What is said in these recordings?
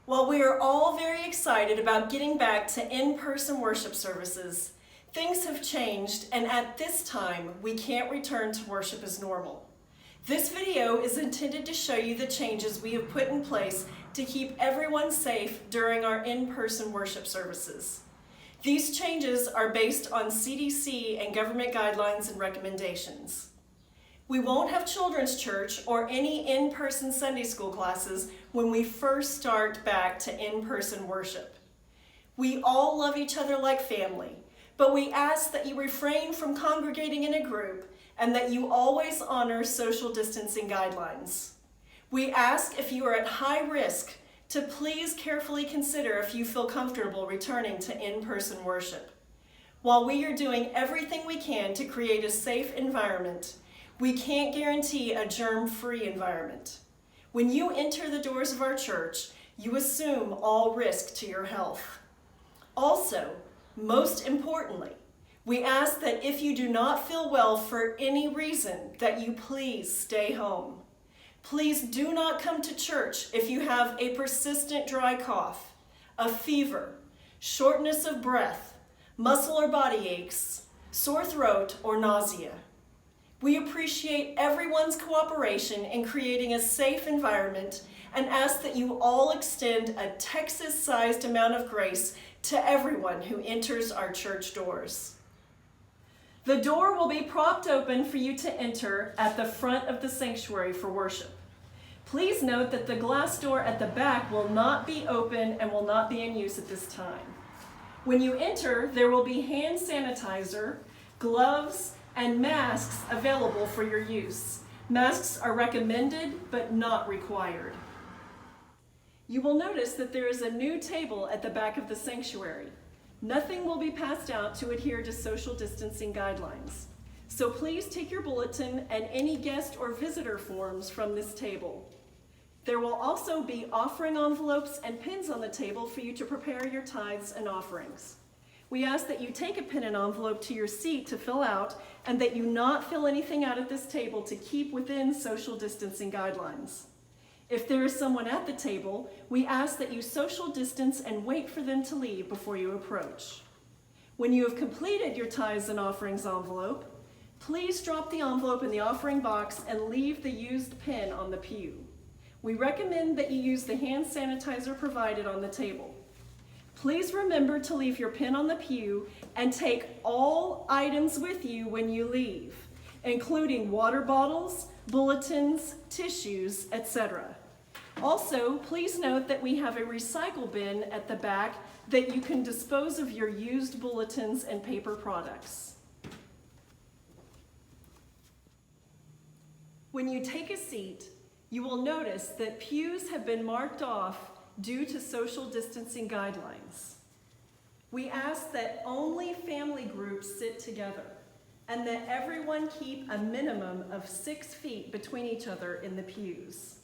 While we are all very excited about getting back to in-person worship services, things have changed, and at this time, we can't return to worship as normal. This video is intended to show you the changes we have put in place to keep everyone safe during our in-person worship services. These changes are based on CDC and government guidelines and recommendations. We won't have children's church or any in-person Sunday school classes when we first start back to in-person worship. We all love each other like family, but we ask that you refrain from congregating in a group and that you always honor social distancing guidelines. We ask if you are at high risk to please carefully consider if you feel comfortable returning to in-person worship. While we are doing everything we can to create a safe environment, we can't guarantee a germ-free environment. When you enter the doors of our church, you assume all risk to your health. Also, most importantly, we ask that if you do not feel well for any reason, that you please stay home. Please do not come to church if you have a persistent dry cough, a fever, shortness of breath, muscle or body aches, sore throat, or nausea. We appreciate everyone's cooperation in creating a safe environment and ask that you all extend a Texas-sized amount of grace to everyone who enters our church doors. The door will be propped open for you to enter at the front of the sanctuary for worship. Please note that the glass door at the back will not be open and will not be in use at this time. When you enter, there will be hand sanitizer, gloves, and masks available for your use. Masks are recommended but not required. You will notice that there is a new table at the back of the sanctuary. Nothing will be passed out to adhere to social distancing guidelines. So please take your bulletin and any guest or visitor forms from this table. There will also be offering envelopes and pins on the table for you to prepare your tithes and offerings. We ask that you take a pen and envelope to your seat to fill out and that you not fill anything out at this table to keep within social distancing guidelines. If there is someone at the table, we ask that you social distance and wait for them to leave before you approach. When you have completed your tithes and offerings envelope, please drop the envelope in the offering box and leave the used pen on the pew. We recommend that you use the hand sanitizer provided on the table. Please remember to leave your pen on the pew and take all items with you when you leave, including water bottles, bulletins, tissues, etc. Also, please note that we have a recycle bin at the back that you can dispose of your used bulletins and paper products. When you take a seat, you will notice that pews have been marked off due to social distancing guidelines. We ask that only family groups sit together and that everyone keep a minimum of 6 feet between each other in the pews.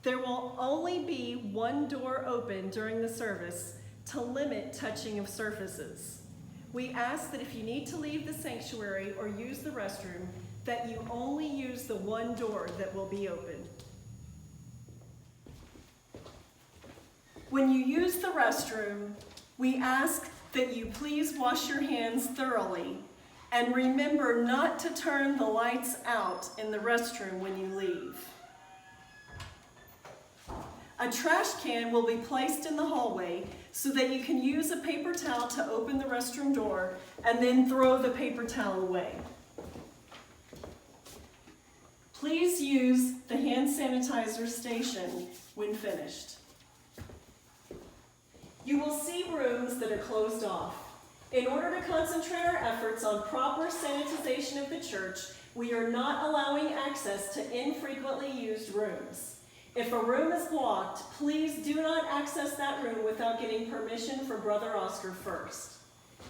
There will only be one door open during the service to limit touching of surfaces. We ask that if you need to leave the sanctuary or use the restroom, that you only use the one door that will be open. When you use the restroom, we ask that you please wash your hands thoroughly and remember not to turn the lights out in the restroom when you leave. A trash can will be placed in the hallway so that you can use a paper towel to open the restroom door and then throw the paper towel away. Please use the hand sanitizer station when finished. You will see rooms that are closed off. In order to concentrate our efforts on proper sanitization of the church, we are not allowing access to infrequently used rooms. If a room is blocked, please do not access that room without getting permission from Brother Oscar first.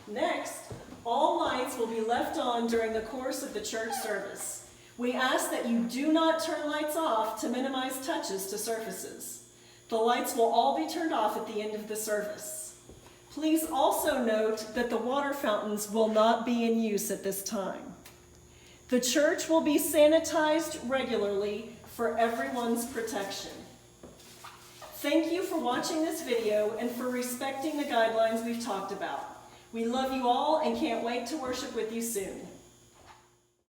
Next, all lights will be left on during the course of the church service. We ask that you do not turn lights off to minimize touches to surfaces. The lights will all be turned off at the end of the service. Please also note that the water fountains will not be in use at this time. The church will be sanitized regularly for everyone's protection. Thank you for watching this video and for respecting the guidelines we've talked about. We love you all and can't wait to worship with you soon.